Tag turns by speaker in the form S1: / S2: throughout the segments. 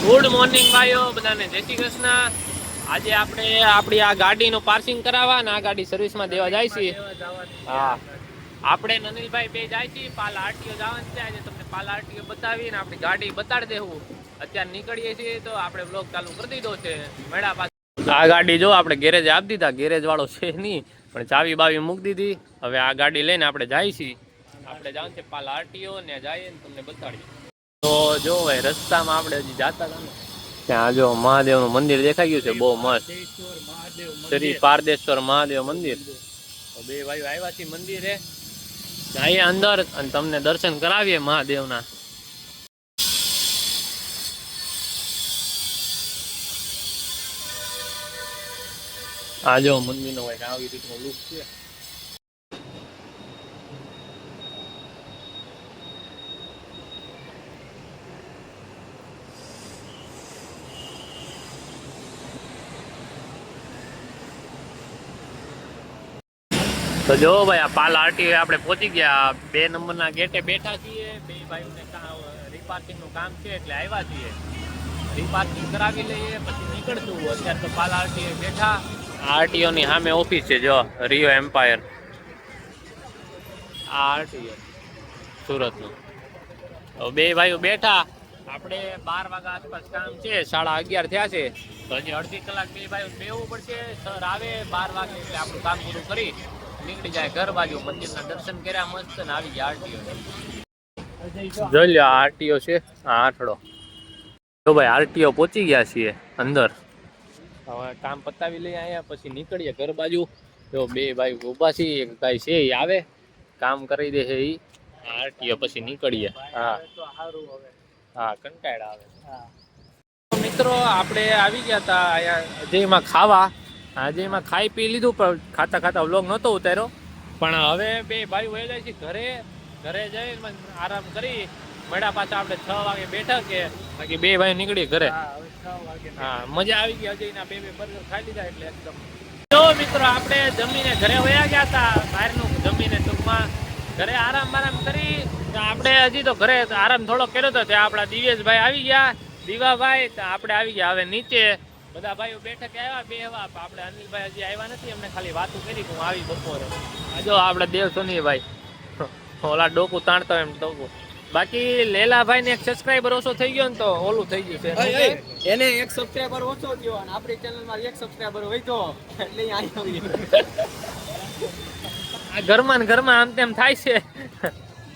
S1: Good morning ભાઈઓ બધાને, જય શ્રી કૃષ્ણ. આજે આપણે આપણી આ ગાડીનું પાર્કિંગ કરાવવા અને આ ગાડી સર્વિસમાં દેવા જાય છે. હા, આપણે નનિલભાઈ બે જાય છે પાલ આરટીઓ જવાનું છે. આજે તમને પાલ આરટીઓ બતાવીને આપણી ગાડી બતાડી દેવું. અત્યારે નીકળીએ છીએ તો આપણે બ્લોગ ચાલુ કરી દીધો છે. મેળા પાસે આ ગાડી જો આપણે ગેરેજ આપી દીધા. ગેરેજ વાળો છે નહીં, પણ ચાવી બાવી મૂકી દીધી. હવે આ ગાડી લઈને આપણે જાય છીએ. આપણે જવાનું છે પાલ આરટીઓ ને જઈએ ને તમને બતાડીએ. તો જો ભાઈ રસ્તામાં આપણે હજી જાતા હતા ને ત્યાં જો મહાદેવનું મંદિર દેખાઈ ગયું છે, બહુ મસ્ત. શ્રી પારદેશ્વર મહાદેવ મંદિર. તો બે ભાઈઓ આવ્યા છે મંદિરે, જઈએ અંદર અને તમને દર્શન કરાવીએ મહાદેવના. આ જો મંદિરનો કંઈક આવી રીતનો લુક છે. તો જો ભાઈ આ પાલ આરટીઓ આપણે પહોંચી ગયા. 2 નંબરના ગેટે બેઠા છીએ. બે ભાઈઓને રીપાર્કિંગનું કામ છે એટલે આવ્યા છીએ. રીપાર્કિંગ કરાવી લઈએ પછી નીકળશું. અત્યારે તો પાલ આરટીઓ બેઠા. આરટીઓની સામે ઓફિસ છે જો, રિયો એમ્પાયર. આ આરટીઓ સુરતનું. તો બે ભાઈઓ બેઠા. આપણે 12 વાગ્યા આસપાસ કામ છે, 11:30 થયા છે. તો હજી અડધી કલાક બે ભાઈઓ બેવું પડશે. સર આવે 12 વાગે એટલે આપણું કામ પૂરું કરી નીકળી જાય ઘર બાજુ. મંદિરના દર્શન કર્યા મસ્ત ને આવી ગયા આરટીઓ. જોઈ લો આરટીઓ છે, આ આઠડો. જો ભાઈ આરટીઓ પહોંચી ગયા છીએ અંદર. હવે કામ પતાવી લઈએ અહીંયા, પછી નીકળીએ ઘર બાજુ. જો બે ભાઈ ઊભા છીએ, એક ભાઈ છે એ આવે કામ કરી દે છે એ આરટીઓ, પછી નીકળીએ. હા હા, કંટાળ આવે. મિત્રો આપણે આવી ગયા હતા અહીંયા અજયમાં ખાવા. અજયમાં ખાઈ પી લીધું, પણ ખાતા ખાતા વ્લોગ નહોતો ઉતાર્યો. પણ હવે બે ભાઈ વહી જાય છે ઘરે. ઘરે જઈને આરામ કરી મળ્યા. પાછા આપણે 6 વાગે બેઠા કે બાકી બે ભાઈ નીકળી ઘરે. હા, મજા આવી ગઈ. અજયના બે બર્ગર ખાઈ લીધા એટલે એકદમ. જો મિત્રો આપણે જમીને ઘરે વયા ગયા હતા. બહારનું જમીને ટૂંકમાં ઘરે આરામ કરી. આપણે હજી તો ઘરે આરામ થોડો કર્યો હતો ત્યાં આપણા દિવેશભાઈ આવી ગયા. દીવાભાઈ તો આપણે આવી ગયા હવે નીચે. બધા ભાઈઓ બેઠકે આવ્યા બેહવા. આપણે અનિલભાઈ હજી આવ્યા નથી, અમને ખાલી વાતું કરી હું આવી બપોરે. જો આપણે દેવ સોનીભાઈ ઓલા ડોકું તાણતો એમ ડોકું. બાકી લેલાભાઈ ને 1 સબસ્ક્રાઈબર ઓછો થઈ ગયો ને તો ઓલું થઈ ગયું છે.
S2: એને 1 સબસ્ક્રાઈબર ઓછો થયો અને આપણી ચેનલમાં 1 સબસ્ક્રાઈબર વધ્યો એટલે
S1: આ ઘરમાં આમ તેમ થાય છે.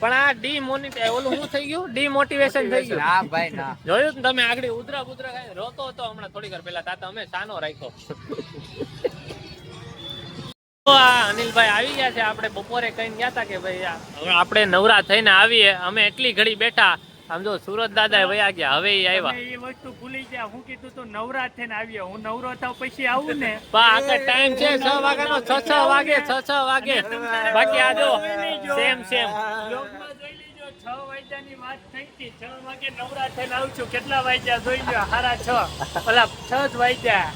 S1: પણ આ ડીમોનિટાઇઝ ઓલું શું થઈ ગયું, ડીમોટિવેશન થઈ ગયું.
S2: ના ભાઈ ના,
S1: જોયું ને તમે આગળ ઉધરા ખાઈ રોતો હતો હમણાં થોડી વાર પહેલા. તાતા અમે સાનો રાખ્યો. અનિલભાઈ આવી ગયા છે. આપણે બપોરે કહીને ગયા હતા કે ભાઈ હવે આપણે નવરા થઈને આવીએ. અમે એટલી ઘડી બેઠા. આમ જો સુરત દાદા વયા ગયા, હવે એ આવ્યા.
S3: એ વસ્તુ ભૂલી ગયા. હું કીધું તું નવરા થઈને આવ્યો. હું નવરો થાવ પછી આવું ને.
S1: આગળ ટાઈમ છે 6 વાગ્યાનો. 6 વાગે બાકી આ જો સેમ
S3: 6 વાગ્યાની વાત થઈ હતી. 6 વાગે નવરા થઈને આવું છું. કેટલા વાગ્યા જોઈ લો, 6:30. ઓલા 6 જ વાગ્યા.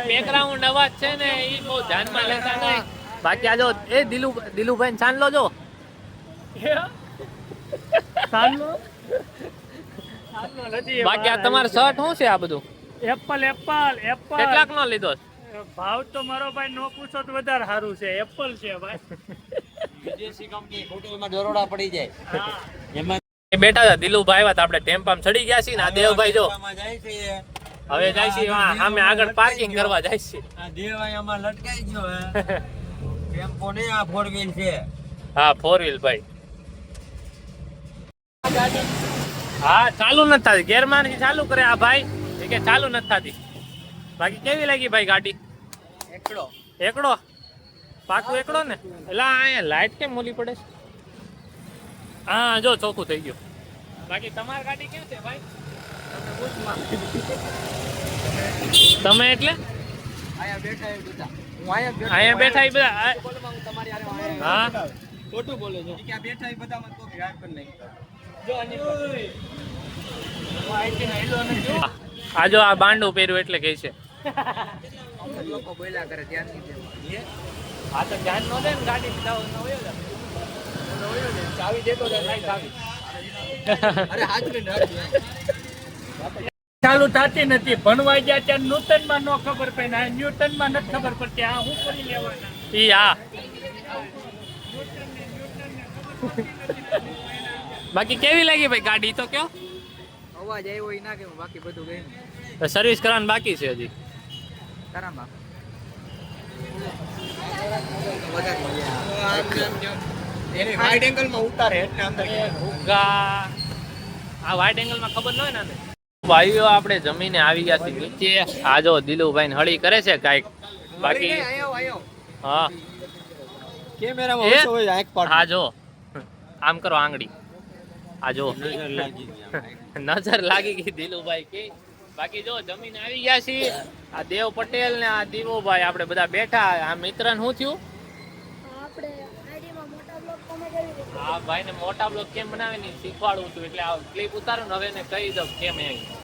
S1: બેકગ્રાઉન્ડ અવાજ છે ને એ બહુ ધ્યાનમાં લેતા નહીં. બાકી આ જો એ દિલુભાઈ ને ચાંદલો જો. બાકી આ તમારો શર્ટ શું છે આ બધું?
S3: એપલ
S1: કેટલાક નો લીધો?
S3: ભાવ તો મારો ભાઈ નો પૂછો તો વધારે સારું છે. એપલ છે ભાઈ,
S2: વિદેશી કંપની. હોટલમાં દરોડા પડી જાય. એમાં
S1: બેઠા હતા દિલુભાઈ આવ્યા. આપણે ટેમ્પામાં ચડી ગયા છીએ ને આ દેવભાઈ જો
S2: જાય છે.
S1: હવે જાય છે સામે આગળ પાર્કિંગ કરવા જાય છે.
S2: આ દેવભાઈ આમાં લટકાઈ ગયો હે. ટેમ્પો ને આ 4 વ્હીલ છે.
S1: હા, 4 વ્હીલ ભાઈ. હા, ચાલુ નથી થતી. ગેરમાંથી ચાલુ કરે આ ભાઈ કે ચાલુ નથી થતી. બાકી કેવી લાગી ભાઈ ગાડી? એકડો પાકું એકડો ને. એટલે અહીંયા લાઈટ કેમ મોલી પડે છે? હા જો ચોખ્ખું થઈ ગયું. બાકી તમારી ગાડી કેમ છે ભાઈ? તમે એટલે અહીંયા બેઠા એ બધા. હા,
S2: ખોટું બોલે છે. કે બેઠા એ બધા મને કોપી રાખ કરી નાખી.
S1: આ જો આ બાંડું પહેર્યું એટલે કહે છે.
S2: લોકો બોલ્યા કરે ધ્યાન નહીં દેવા.
S1: હા તો ધ્યાન ન દે ને ગાડી ચાવી દેતો ચાવી.
S2: અરે હાજરી
S3: ચાલુ થતી નથી ભણવા ગયા ત્યાં નૂતનમાં નો ખબર પડી ને ન્યૂટનમાં નથી ખબર પડતી આ હું કરી લેવાના
S1: ઈ હા બાકી કેવી લાગી ભાઈ ગાડી તો કયો
S2: અવાજ આવ્યો ઈ ના કે બાકી બધું ગયું
S1: સર્વિસ કરવાનું બાકી છે હજી
S2: કરામાં વાઇડ એંગલમાં ઉતારે એટલે અંદર
S1: આ વાઇડ એંગલમાં ખબર ન હોય ને ભાઈઓ આપણે જમીને આવી ગયા છીએ નીચે આ જો દિલુભાઈ હળી કરે છે કાંઈક બાકી હા
S2: કેમેરામાં
S1: એ?
S2: ઓછો હોય એક પાટ
S1: હા જો આમ કરો આંગળી આ જો નજર લાગી ગઈ દિલુભાઈ કે બાકી જો જમીન આવી ગયા છીએ આ દેવ પટેલ ને આ દીવોભાઈ આપણે બધા બેઠા આ મિત્રને શું થયું
S4: આપણે આઈડીમાં મોટા બ્લોગ તમે કરી દીધો
S1: આ ભાઈને મોટા બ્લોગ કેમ બનાવે ને શીખવાડવું હતું એટલે આ ક્લિપ ઉતારો ને હવે એને કહી દઉં કેમ એમ